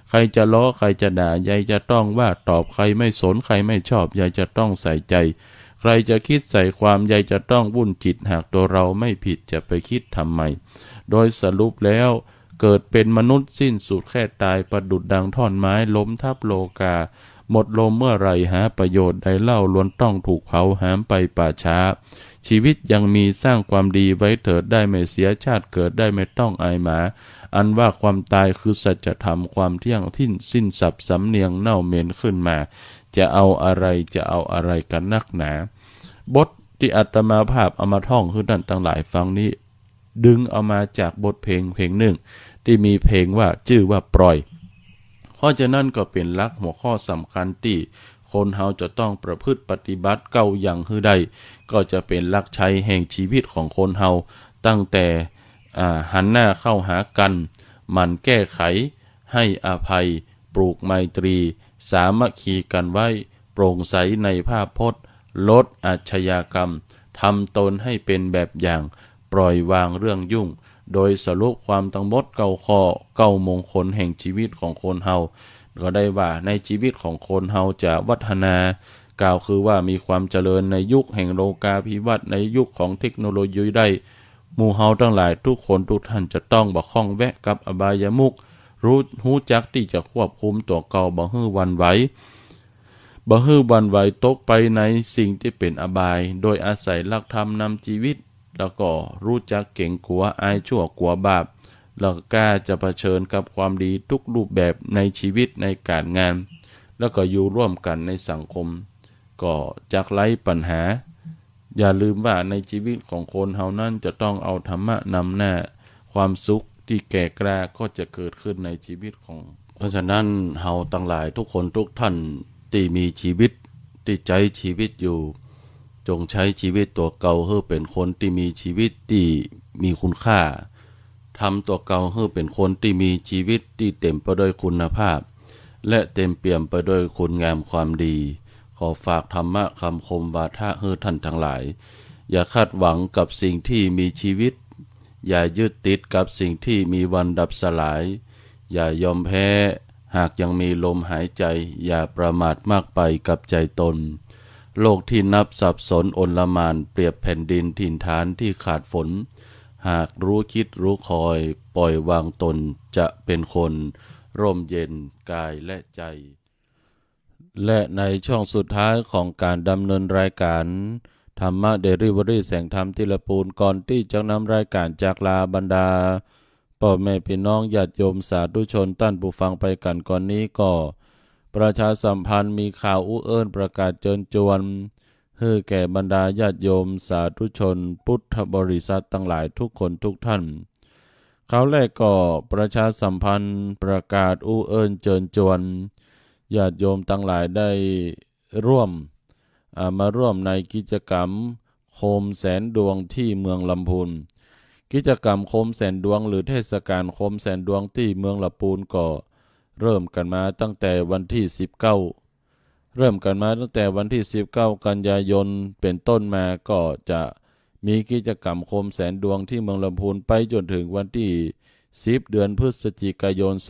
ใครจะล้อใครจะด่ายายจะต้องว่าตอบใครไม่สนใครไม่ชอบยายจะต้องใส่ใจใครจะคิดใส่ความยายจะต้องวุ่นจิตหากตัวเราไม่ผิดจะไปคิดทำไมโดยสรุปแล้วเกิดเป็นมนุษย์สิ้นสุดแค่ตายประดุจดังท่อนไม้ล้มทับโลกาหมดลมเมื่อไรหาประโยชน์ใดเล่าล้วนต้องถูกเผาหามไปป่าช้าชีวิตยังมีสร้างความดีไว้เถิดได้ไม่เสียชาติเกิดได้ไม่ต้องอายหมาอันว่าความตายคือสัจธรรมความเที่ยงสิ้นสับสำเนียงเน่าเหม็นขึ้นมาจะเอาอะไรกันนักหนาบทที่อาตมาภาพเอามาท่องคือท่านทั้งหลายฟังนี้ดึงเอามาจากบทเพลงหนึ่งที่มีเพลงว่าชื่อว่าปล่อยเพราะฉะนั้นก็เป็นหลักหัวข้อสำคัญที่ค คนเฮาจะต้องประพฤติปฏิบัติเก้าอย่างฮื้อใดก็จะเป็นหลักชัยแห่งชีวิตของคนเฮาตั้งแต่หันหน้าเข้าหากันหมั่นแก้ไขให้อภัยปลูกไมตรีสามัคคีกันไว้โปร่งใสในภาพพจน์ลดอาชญากรรมทำตนให้เป็นแบบอย่างปล่อยวางเรื่องยุ่งโดยสรุปความทั้งหมดเก้าข้อเก้ามงคลแห่งชีวิตของคนเฮาก็ได้ว่าในชีวิตของคนเฮาจะวัฒนากล่าวคือว่ามีความเจริญในยุคแห่งโลกาภิวัตน์ในยุคของเทคโนโลยีได้หมู่เฮาทั้งหลายทุกคนทุกท่านจะต้องบ่ข้องแวะกับอบายมุขรู้จักที่จะควบคุมตัวเก่าบ่ฮื้อหวั่นไหวตกไปในสิ่งที่เป็นอบายโดยอาศัยหลักธรรมนำชีวิตแล้วก็รู้จักเก่งกลัวอายชั่วกลัวบาปแล้วกล้าจะเผชิญกับความดีทุกรูปแบบในชีวิตในการงานแล้วก็อยู่ร่วมกันในสังคมก็จักไร้ปัญหาอย่าลืมว่าในชีวิตของคนเฮานั้นจะต้องเอาธรรมะนำหน้าความสุขที่แก่กล้าก็จะเกิดขึ้นในชีวิตของเพราะฉะนั้นเฮาทั้งหลายทุกคนทุกท่านที่มีชีวิตที่ใจชีวิตอยู่จงใช้ชีวิตตัวเก่าให้เป็นคนที่มีชีวิตที่มีคุณค่าทำตัวเก่าให้เป็นคนที่มีชีวิตที่เต็มไปด้วยคุณภาพและเต็มเปี่ยมไปด้วยคุณงามความดีขอฝากธรรมะคำคมวาทะให้ท่านทั้งหลายอย่าคาดหวังกับสิ่งที่มีชีวิตอย่ายึดติดกับสิ่งที่มีวันดับสลายอย่ายอมแพ้หากยังมีลมหายใจอย่าประมาทมากไปกับใจตนโลกที่นับสับสนอนลมานเปรียบแผ่นดินถิ่นฐานที่ขาดฝนหากรู้คิดรู้คอยปล่อยวางตนจะเป็นคนร่มเย็นกายและใจและในช่วงสุดท้ายของการดำเนินรายการธรรมะเดลิเวอรี่แสงธรรมทีละปูนก่อนที่จะนำรายการจากลาบรรดาพ่อแม่พี่น้องญาติโยมสาธุชนท่านผู้ฟังไปกันก่อนนี้ก็ประชาสัมพันธ์มีข่าวอู้เอิ้นประกาศเชิญชวนให้แก่บรรดาญาติโยมสาธุชนพุทธบริษัททั้งหลายทุกคนทุกท่านข่าวแรกก็ประชาสัมพันธ์ประกาศอู้เอิ้นเชิญชวนญาติโยมทั้งหลายได้มาร่วมในกิจกรรมโคมแสนดวงที่เมืองลำพูนกิจกรรมโคมแสนดวงหรือเทศกาลโคมแสนดวงที่เมืองลำพูนก็เริ่มกันมาตั้งแต่วันที่19กันยายนเป็นต้นมาก็จะมีกิจกรรมโคมแสนดวงที่เมืองลำพูนไปจนถึงวันที่10เดือนพฤศจิกายน2568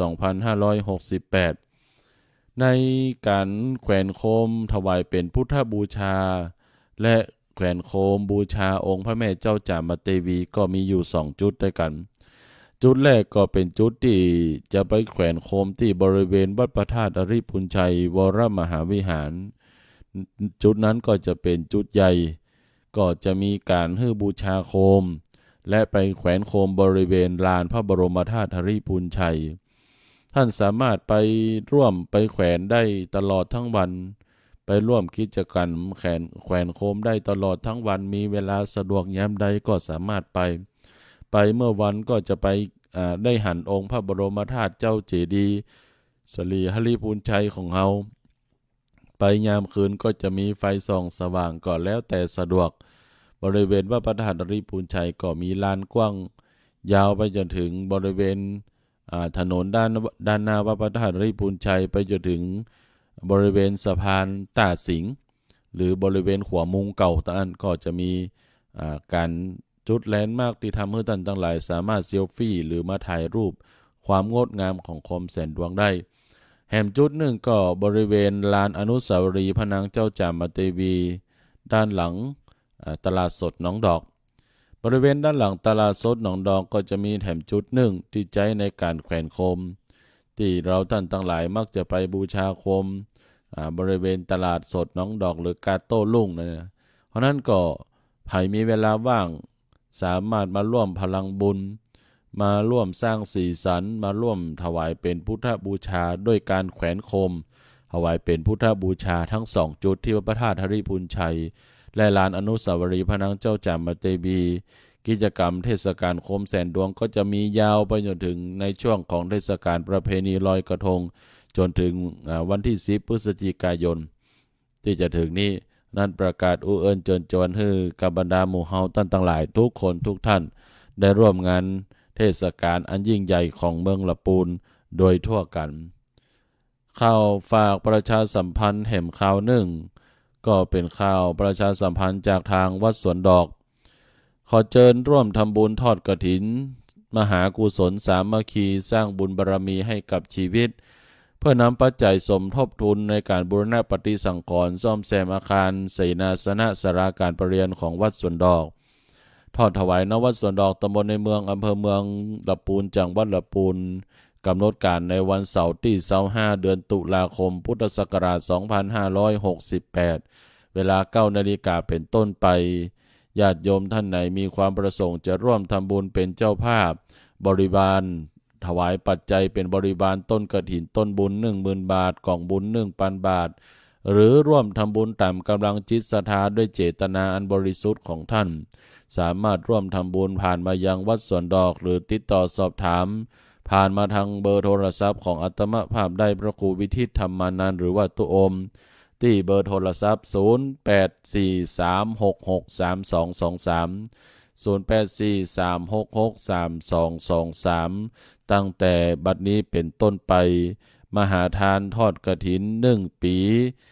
ในการแขวนโคมถวายเป็นพุทธบูชาและแขวนโคมบูชาองค์พระแม่เจ้าจามเทวีก็มีอยู่2จุดด้วยกันจุดแรกก็เป็นจุดที่จะไปแขวนโคมที่บริเวณวัดพระธาตุอริพุนชัยวรมหาวิหารจุดนั้นก็จะเป็นจุดใหญ่ก็จะมีการให้บูชาโคมและไปแขวนโคมบริเวณลานพระบรมธาตุอริพุนชัยท่านสามารถไปร่วมไปแขวนได้ตลอดทั้งวันไปร่วมกิจกรรมแขวนโคมได้ตลอดทั้งวันมีเวลาสะดวกยามใดก็สามารถไปเมื่อวันก็จะไปได้หันองค์พระบรมธาตุเจ้าเจดีย์สรีหริพุนชัยของเฮาไปยามคืนก็จะมีไฟส่องสว่างก็แล้วแต่สะดวกบริเวณวัดพระธาตุอริพุนชัยก็มีลานกว้างยาวไปจนถึงบริเวณถนนด้านหน้าวัดพระธาตุอริพุนชัยไปจนถึงบริเวณสะพานตาสิงห์หรือบริเวณขวามุงเก่าตะอันก็จะมีการจุดแลนด์มาร์คที่ทำให้ท่านทั้งหลายสามารถเซลฟี่หรือมาถ่ายรูปความงดงามของโคมแสนดวงได้แห่งจุดหนึ่งก็บริเวณลานอนุสาวรีย์พระนางเจ้าจามเทวีด้านหลังตลาดสดหนองดอกบริเวณด้านหลังตลาดสดหนองดอกก็จะมีแถมจุดหนึ่งที่ใช้ในการแขวนโคมที่เราท่านทั้งหลายมักจะไปบูชาโคมบริเวณตลาดสดหนองดอกหรือกาโต้ลุ่งนะเพราะนั้นก็ใครมีเวลาว่างสามารถมาร่วมพลังบุญมาร่วมสร้างสีสันมาร่วมถวายเป็นพุทธบูชาด้วยการแขวนโคมถวายเป็นพุทธบูชาทั้ง2จุดที่วัดพระธาตุอริพุนชัยและลานอนุสาวรีย์พระนางเจ้าจามเทวีกิจกรรมเทศกาลโคมแสนดวงก็จะมียาวไปจนถึงในช่วงของเทศกาลประเพณีลอยกระทงจนถึงวันที่10พฤศจิกายน ที่จะถึงนี้นั้นประกาศอูเอิญเจิญจวนฮือกับบรรดาหมู่เฮาตั้นต่างหลายทุกคนทุกท่านได้ร่วมงานเทศกาลอันยิ่งใหญ่ของเมืองละปูนโดยทั่วกันข่าวฝากประชาสัมพันธ์แห่มข่าวหนึ่งก็เป็นข่าวประชาสัมพันธ์จากทางวัดสวนดอกขอเชิญร่วมทำบุญทอดกฐินมหากุศลสามัคคีสร้างบุญบารมีให้กับชีวิตเพื่อนำปัจจัยสมทบทุนในการบูรณะปฏิสังขรณ์ซ่อมแซมอาคารเสนาสนะสาราการประเรียนของวัดสวนดอกทอดถวายณวัดสวนดอกตำบลในเมืองอำเภอเมืองละปูนจังหวัดละปูนกำหนดการในวันเสาร์ที่25เดือนตุลาคมพุทธศักราช2568เวลา 9 นาฬิกาเป็นต้นไปญาติโยมท่านไหนมีความประสงค์จะร่วมทำบุญเป็นเจ้าภาพบริบาลถวายปัจจัยเป็นบริบาลต้นกฐินต้นบุญ 10,000 บาทกล่องบุญ 1,000 บาทหรือร่วมทำบุญตามกำลังจิตศรัทธาด้วยเจตนาอันบริสุทธิ์ของท่านสามารถร่วมทำบุญผ่านมายังวัดสวนดอกหรือติดต่อสอบถามผ่านมาทางเบอร์โทรศัพท์ของอาตมาภาพได้พระครูวิทิตธรรมานันท์หรือว่าตุอมที่เบอร์โทรศัพท์0843663223 ตั้งแต่บัดนี้เป็นต้นไปมหาทานทอดกฐิน1 ปี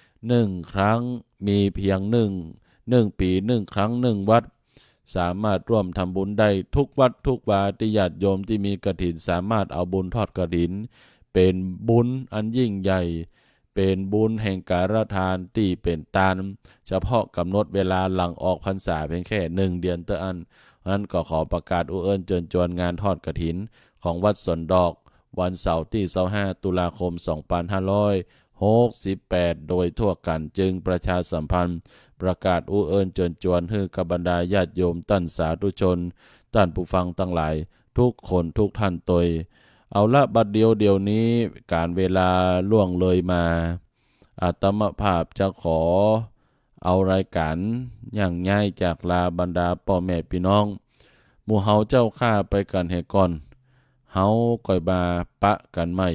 1 ครั้งมีเพียง1 ปี 1 ครั้ง 1 วัดสามารถร่วมทำบุญได้ทุกวัดทุกวาที่ญาติโยมที่มีกฐินสามารถเอาบุญทอดกฐินเป็นบุญอันยิ่งใหญ่เป็นบุญแห่งการทานที่เป็นตานเฉพาะกำหนดเวลาหลังออกพรรษาเพียงแค่1 เดือนเท่านั้นก็ขอประกาศอุเอิญเชิญชวนงานทอดกฐินของวัดสวนดอกวันเสาร์ที่25ตุลาคม2568โดยทั่วกันจึงประชาสัมพันธ์ประกาศอุเอิญเชิญชวนให้กับบรรดาญาติโยมท่านสาธุชนท่านผู้ฟังทั้งหลายทุกคนทุกท่านตยเอาละบัดเดียวนี้การเวลาล่วงเลยมาอาตมาภาพจะขอเอารายการอย่างง่ายจากลาบรรดาพ่อแม่พี่น้องหมู่เฮาเจ้าข้าไปกันให้ก่อนเฮาก่อยมาปะกันใหม่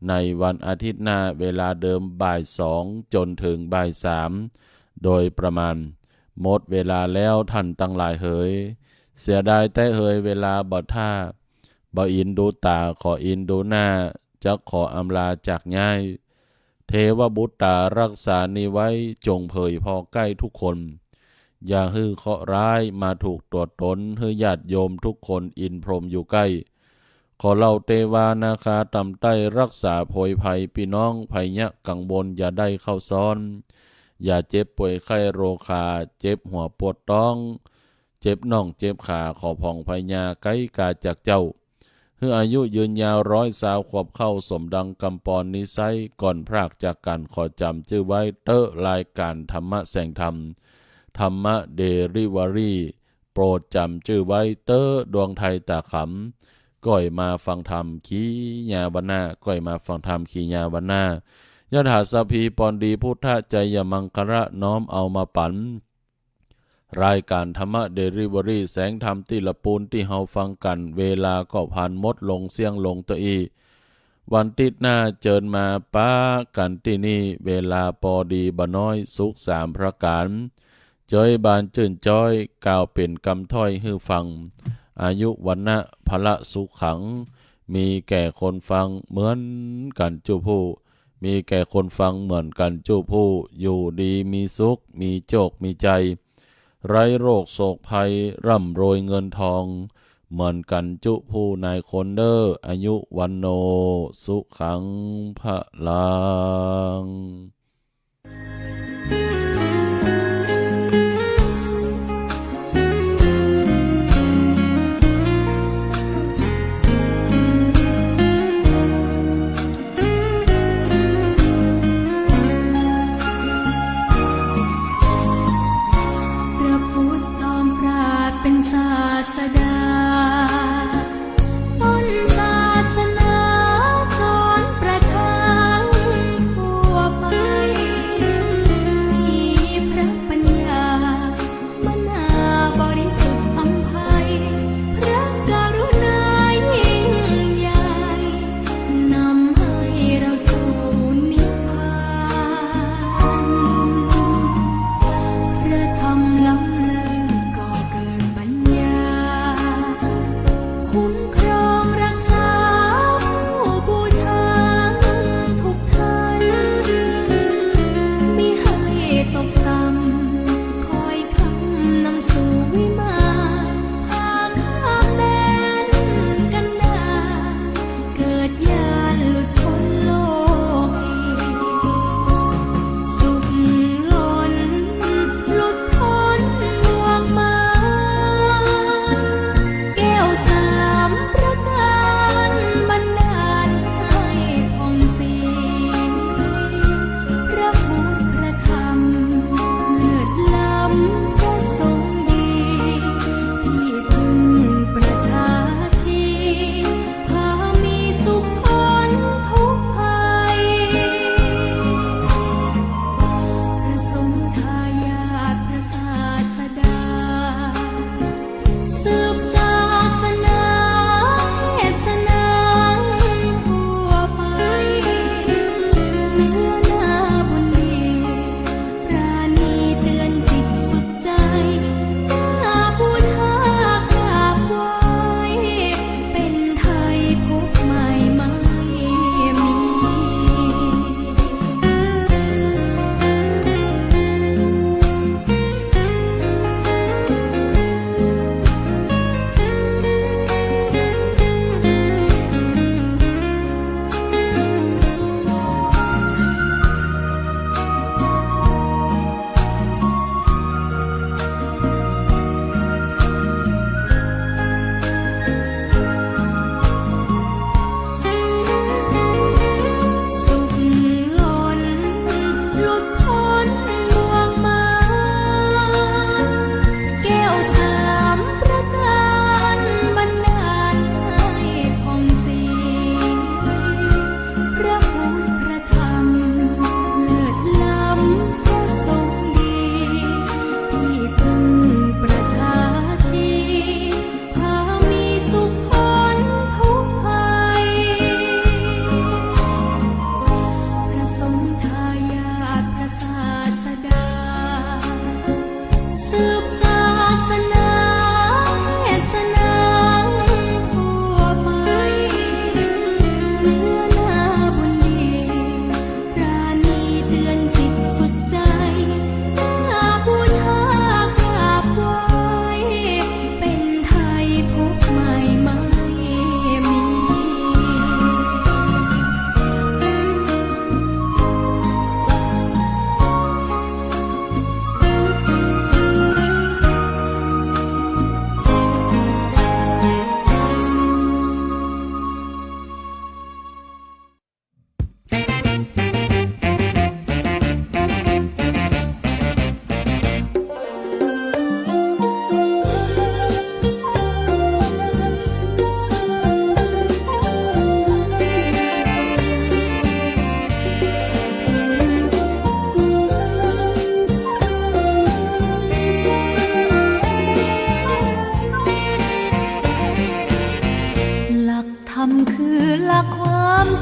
ในวันอาทิตย์หน้าเวลาเดิมบ่าย2จนถึงบ่าย3โดยประมาณหมดเวลาแล้วท่านตั้งหลายเฮยเสียดายแต่เฮยเวลาบ่ท่าบ่อินดูตาขออินดูหน้าจะขออำลาจากง่ายเทวบุตรรักษานี้ไว้จงเผยพอใกล้ทุกคนอย่าฮื้อเคราะห์ร้ายมาถูกตัวตนฮื้อญาติโยมทุกคนอินพรหมอยู่ใกล้ขอเล่าเทวานาคาต่ำใต้รักษาโผยภัยพี่น้องภัยยะกังวลอย่าได้เข้าซ้อนอย่าเจ็บป่วยไข้โรคาเจ็บหัวปวดท้องเจ็บน่องเจ็บขาขอผ่องภัยยาไกลกาจากเจ้าเฮืออายุยืนยาว120 ขวบเข้าสมดังกำปอนนิสัยก่อนพรากจากกันขอจำชื่อไว้เตอะรายการธรรมะแสงธรรมธรรมะเดลิเวอรี่โปรดจำชื่อไว้เตอะดวงไทยตาขำก้อยมาฟังธรรมขีญาบรรณาก้อยมาฟังธรรมขีญาบรรณายะถาสพีปอนดีพุทธใจยมังคระน้อมเอามาปันรายการธรรมะเดลิเวอรี่แสงธรรมที่ละปูนที่เฮาฟังกันเวลาก็ผ่านมดลงเสียงลงตัวอีวันติดหน้าเจิญมาป้ากันที่นี่เวลาปอดีบะน้อยสุข3 ประการเจยบานจื่นจ้อยกล่าวเป็นกำถ้อยฮื้อฟังอายุวันนะพละสุขขังมีแก่คนฟังเหมือนกันจุผู้มีแก่คนฟังเหมือนกันจุผู้อยู่ดีมีสุขมีโชคมีใจไร้โรคโศกภัยร่ำรวยเงินทองเหมือนกันจุผู้นายคนเด้ออายุวันโนสุขังพลัง พ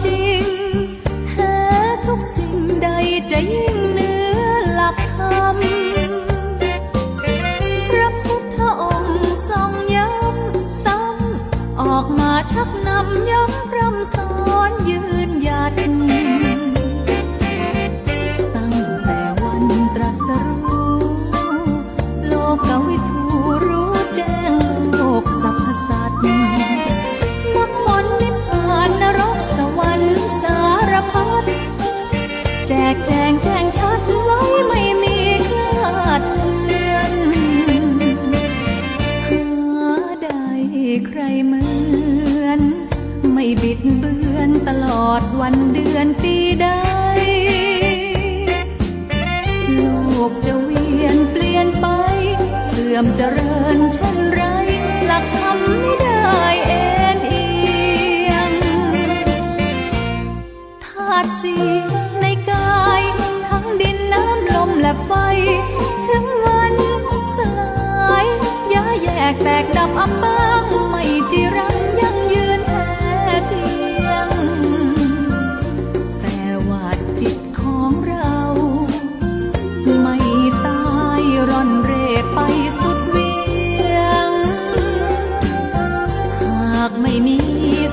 จริงแท้ทุกสิ่งใดจะยิ่งเหนือหลักธรรมพระพุทธองค์ทรงย้ำซ้ำออกมาชักนำย้ำพร่ำสอนยืนหยัดตั้งแต่วันตรัสรู้โลกวิทูรู้แจ้งโลกสรรพสัตว์มรรคผลนิพพานนรกสวรรค์สารพัดแจกแจงแจ้งชัดไว้ไม่มีคลาดเลือนหาได้ใครเหมือนไม่บิดเบือนตลอดวันเดือนปีใดโลกจะเวียนเปลี่ยนไปเสื่อมเจริญเช่นไรหลักธรรมไม่ได้เอ็นเอียงธาตุสี่ในกายทั้งดินน้ำลมและไฟถึงวันสลายย้ายแยกแตกดับอับบ้างไม่จีรังยั่งยืนแท้เทียงแต่ว่าจิตของเราไม่ตายร่อนเร่ไปสุดเวียงหากไม่มี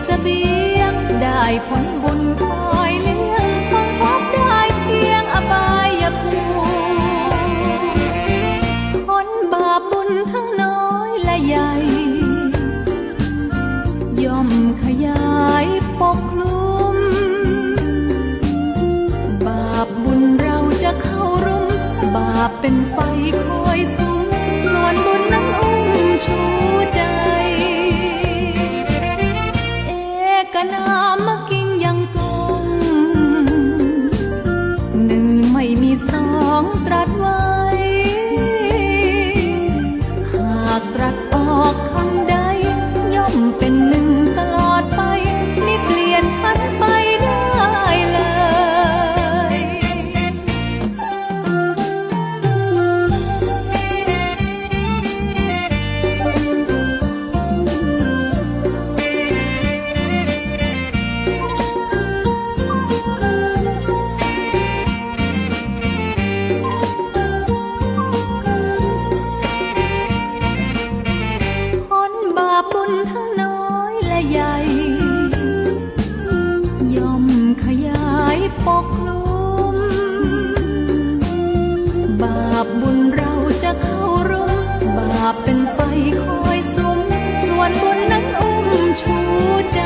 เสบียงได้ผลบุญคอยเลี้ยงคงพบได้เพียงอบายภูมิผลบาปบุญทั้งน้อยและใหญ่ย่อมขยายปกคลุมบาปบุญเราจะเข้ารุมบาปเป็นไฟคอยสุมส่วนบุญนั้นอุ้มชูใจเอกนามกิ่งยังคงหนึ่งไม่มีสองตรัสไว้หากตรัสออกคำใดย่อมเป็นหนึ่งตลอดไปไม่เปลี่ยนพันไปได้เลย ปกคลุมบาปบุญเราจะเข้ารุมบาปเป็นไฟคอยสุมส่วนบุญนั้นอุ้มชูใจ